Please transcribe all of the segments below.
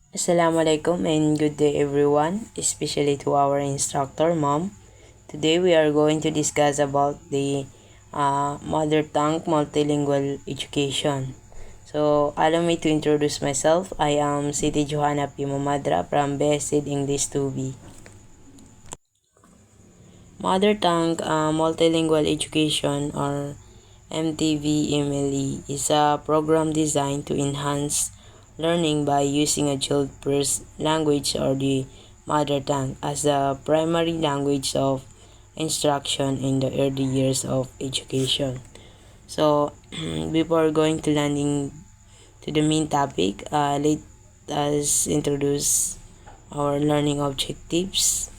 Assalamualaikum and good day everyone, especially to our instructor mom. Today we are going to discuss about the mother tongue multilingual education. So allow me to introduce myself. I am Siti Johanna P. Mamadra from Best English 2B. Mother tongue multilingual education or MTV-MLE is a program designed to enhance learning by using a child's first language or the mother tongue as the primary language of instruction in the early years of education. So, before going to landing to the main topic, let us introduce our learning objectives.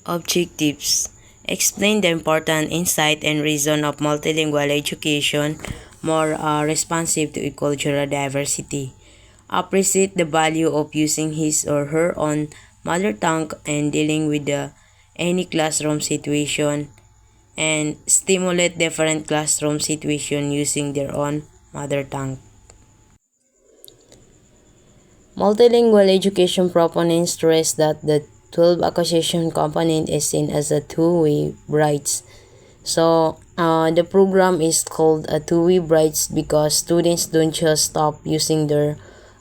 Objectives: explain the important insight and reason of multilingual education, more responsive to cultural diversity. Appreciate the value of using his or her own mother tongue and dealing with any classroom situation, and stimulate different classroom situation using their own mother tongue. Multilingual education proponents stress that the 12 acquisition component is seen as a two-way bridge. So, the program is called a two-way bridge because students don't just stop using their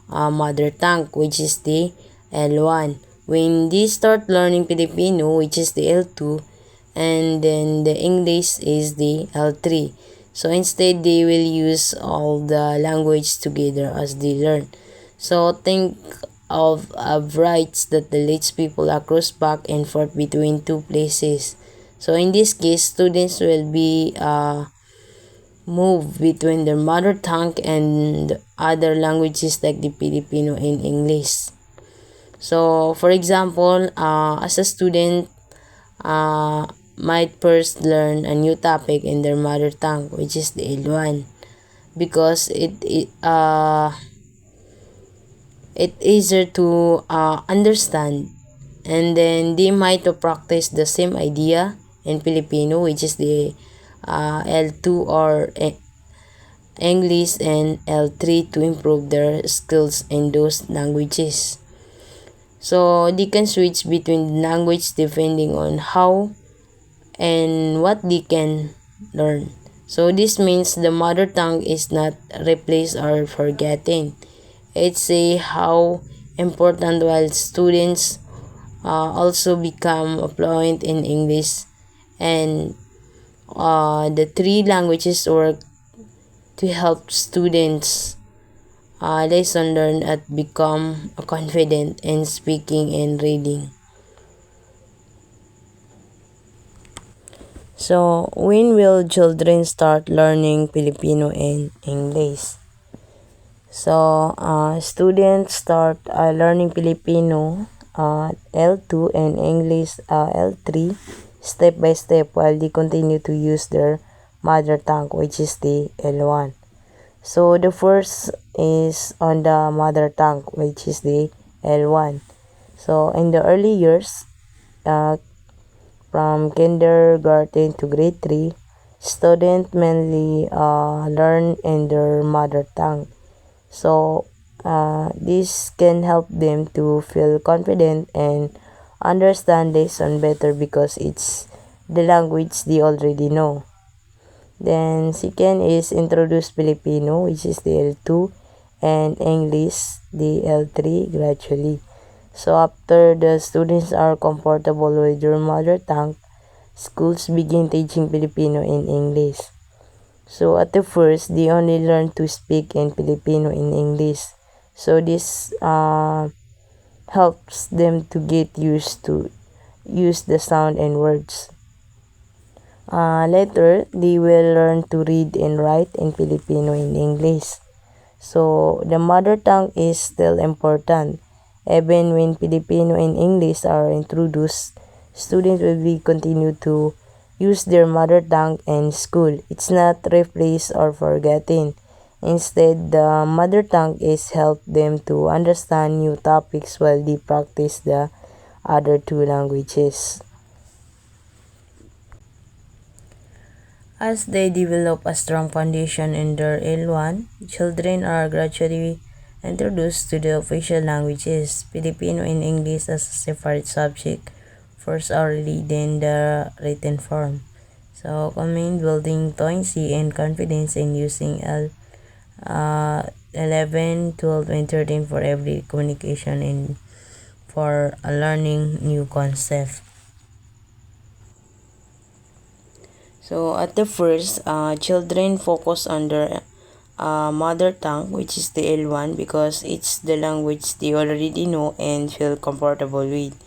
mother tongue, which is the L1. When they start learning Filipino, which is the L2, and then the English is the L3. So instead, they will use all the language together as they learn. So think of a bridge that leads people across back and forth between two places. So in this case, students will be move between their mother tongue and other languages like the Filipino and English. So for example, as a student, might first learn a new topic in their mother tongue, which is the L1, because it easier to understand, and then they might practice the same idea in Filipino, which is the L2 or English and L3 to improve their skills in those languages. So they can switch between language depending on how and what they can learn. So this means the mother tongue is not replaced or forgotten. It's a how important while students also become fluent in English, and the three languages work to help students lesson learn and become confident in speaking and reading. So, when will children start learning Filipino and English? So, students start learning Filipino L2 and English L3 step by step while they continue to use their mother tongue, which is the L1. So, the first is on the mother tongue, which is the L1. So, in the early years, uh, from kindergarten to grade 3, students mainly learn in their mother tongue. So, this can help them to feel confident and understand lesson better because it's the language they already know. Then, second is introduce Filipino, which is the L2, and English, the L3, gradually. So, after the students are comfortable with their mother tongue, schools begin teaching Filipino and English. So at the first, they only learn to speak in Filipino in English. So this helps them to get used to use the sound and words. Later, they will learn to read and write in Filipino and English. So the mother tongue is still important. Even when Filipino and English are introduced, students will be continue to use their mother tongue in school. It's not replaced or forgotten. Instead, the mother tongue is help them to understand new topics while they practice the other two languages. As they develop a strong foundation in their L1, children are gradually introduced to the official languages, Filipino and English as a separate subject, first orally then the written form. So, command building fluency and confidence in using 11, 12, and 13 for every communication and for learning new concept. So at the first, children focus on their mother tongue, which is the L1, because it's the language they already know and feel comfortable with.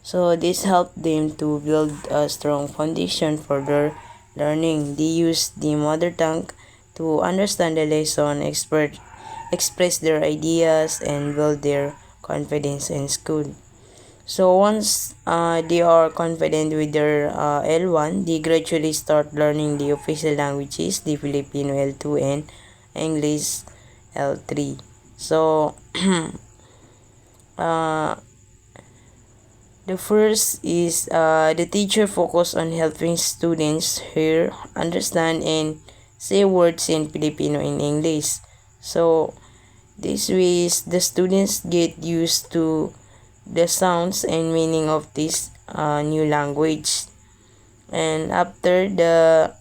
So this helped them to build a strong foundation for their learning. They use the mother tongue to understand the lesson, express their ideas, and build their confidence in school. So once they are confident with their L1, they gradually start learning the official languages, the Filipino L2 and English L3. So uh, the first is the teacher focus on helping students hear, understand, and say words in Filipino and English. So this way the students get used to the sounds and meaning of this new language. And after the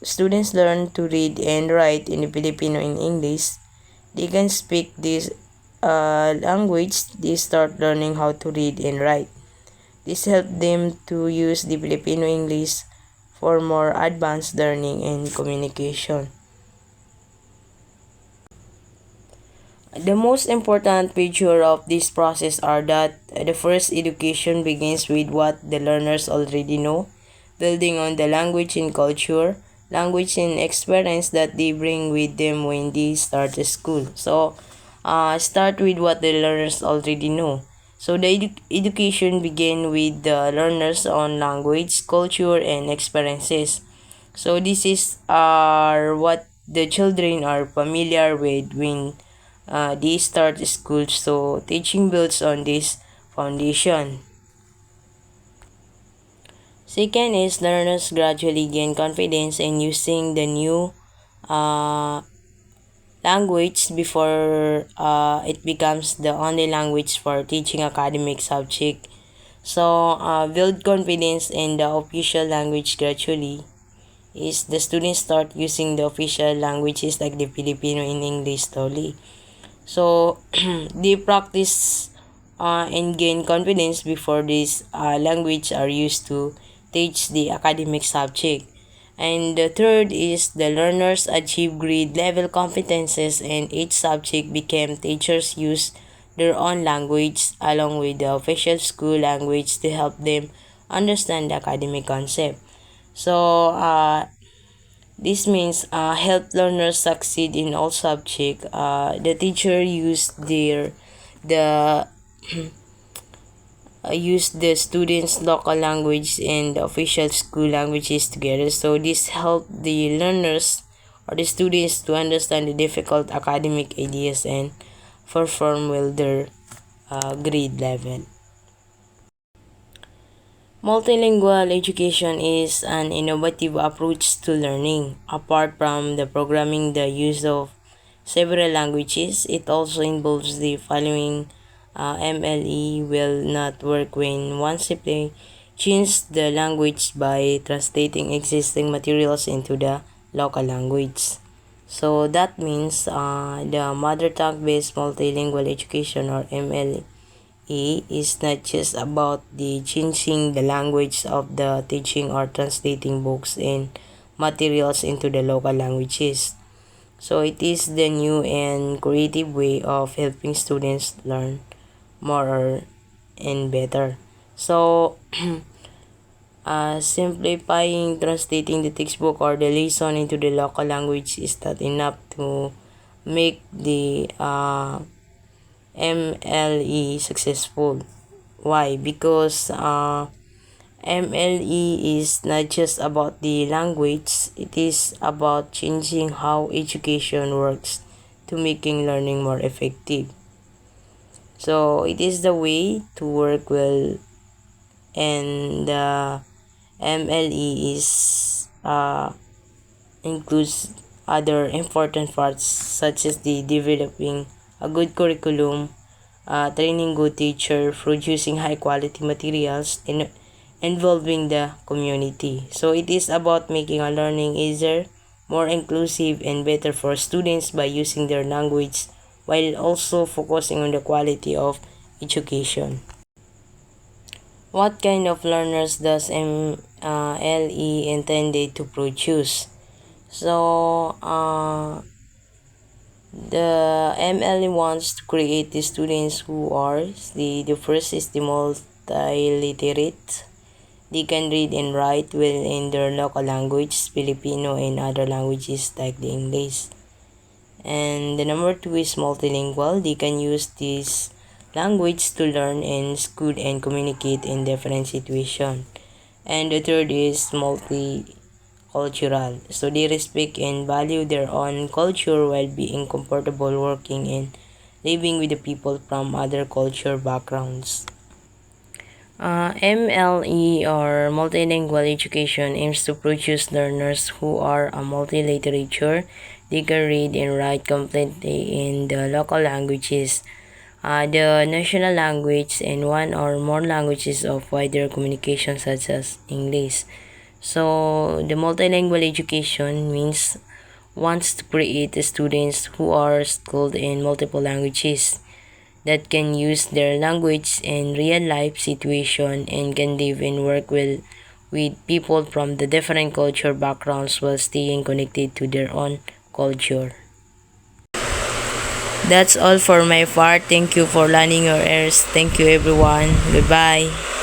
students learn to read and write in Filipino and English, they can speak this language. They start learning how to read and write. This helps them to use the Filipino English for more advanced learning and communication. The most important feature of this process are that the first education begins with what the learners already know, building on the language and culture, language and experience that they bring with them when they start school. So, start with what the learners already know. So, the education begin with the learners on language, culture, and experiences. So, this is what the children are familiar with when they start school. So teaching builds on this foundation. Second is learners gradually gain confidence in using the new uh, language before it becomes the only language for teaching academic subject. So build confidence in the official language gradually is the students start using the official languages like the Filipino and English slowly. So they practice and gain confidence before this language are used to teach the academic subject. And the third is the learners achieve grade level competences and each subject became teachers use their own language along with the official school language to help them understand the academic concept. So this means help learners succeed in all subjects. The teacher the use the students' local language and the official school languages together. So this help the learners or the students to understand the difficult academic ideas and perform well their grade level. Multilingual education is an innovative approach to learning. Apart from the programming the use of several languages, it also involves the following. MLE will not work when one simply changes the language by translating existing materials into the local language. So that means the mother tongue based multilingual education or MLE is not just about the changing the language of the teaching or translating books and materials into the local languages. So it is the new and creative way of helping students learn more and better. So simplifying translating the textbook or the lesson into the local language is not enough to make the MLE successful. Why? Because MLE is not just about the language, it is about changing how education works to making learning more effective. So it is the way to work well, and the MLE is includes other important parts such as the developing a good curriculum, training good teacher, producing high quality materials, and involving the community. So it is about making a learning easier, more inclusive, and better for students by using their language while also focusing on the quality of education. What kind of learners does MLE intended to produce? So, the MLE wants to create the students who are the first is the multiliterate. They can read and write well in their local language, Filipino and other languages like the English. And the number two is multilingual. They can use this language to learn in school and communicate in different situations. And the third is multicultural. So they respect and value their own culture while being comfortable working and living with the people from other culture backgrounds. MLE or multilingual education aims to produce learners who are a multiliterature. They can read and write completely in the local languages, the national language, and one or more languages of wider communication such as English. So the multilingual education means wants to create students who are skilled in multiple languages that can use their language in real life situation and can live and work well with people from the different culture backgrounds while staying connected to their own culture. That's all for my part. Thank you for lending your ears. Thank you everyone. Goodbye.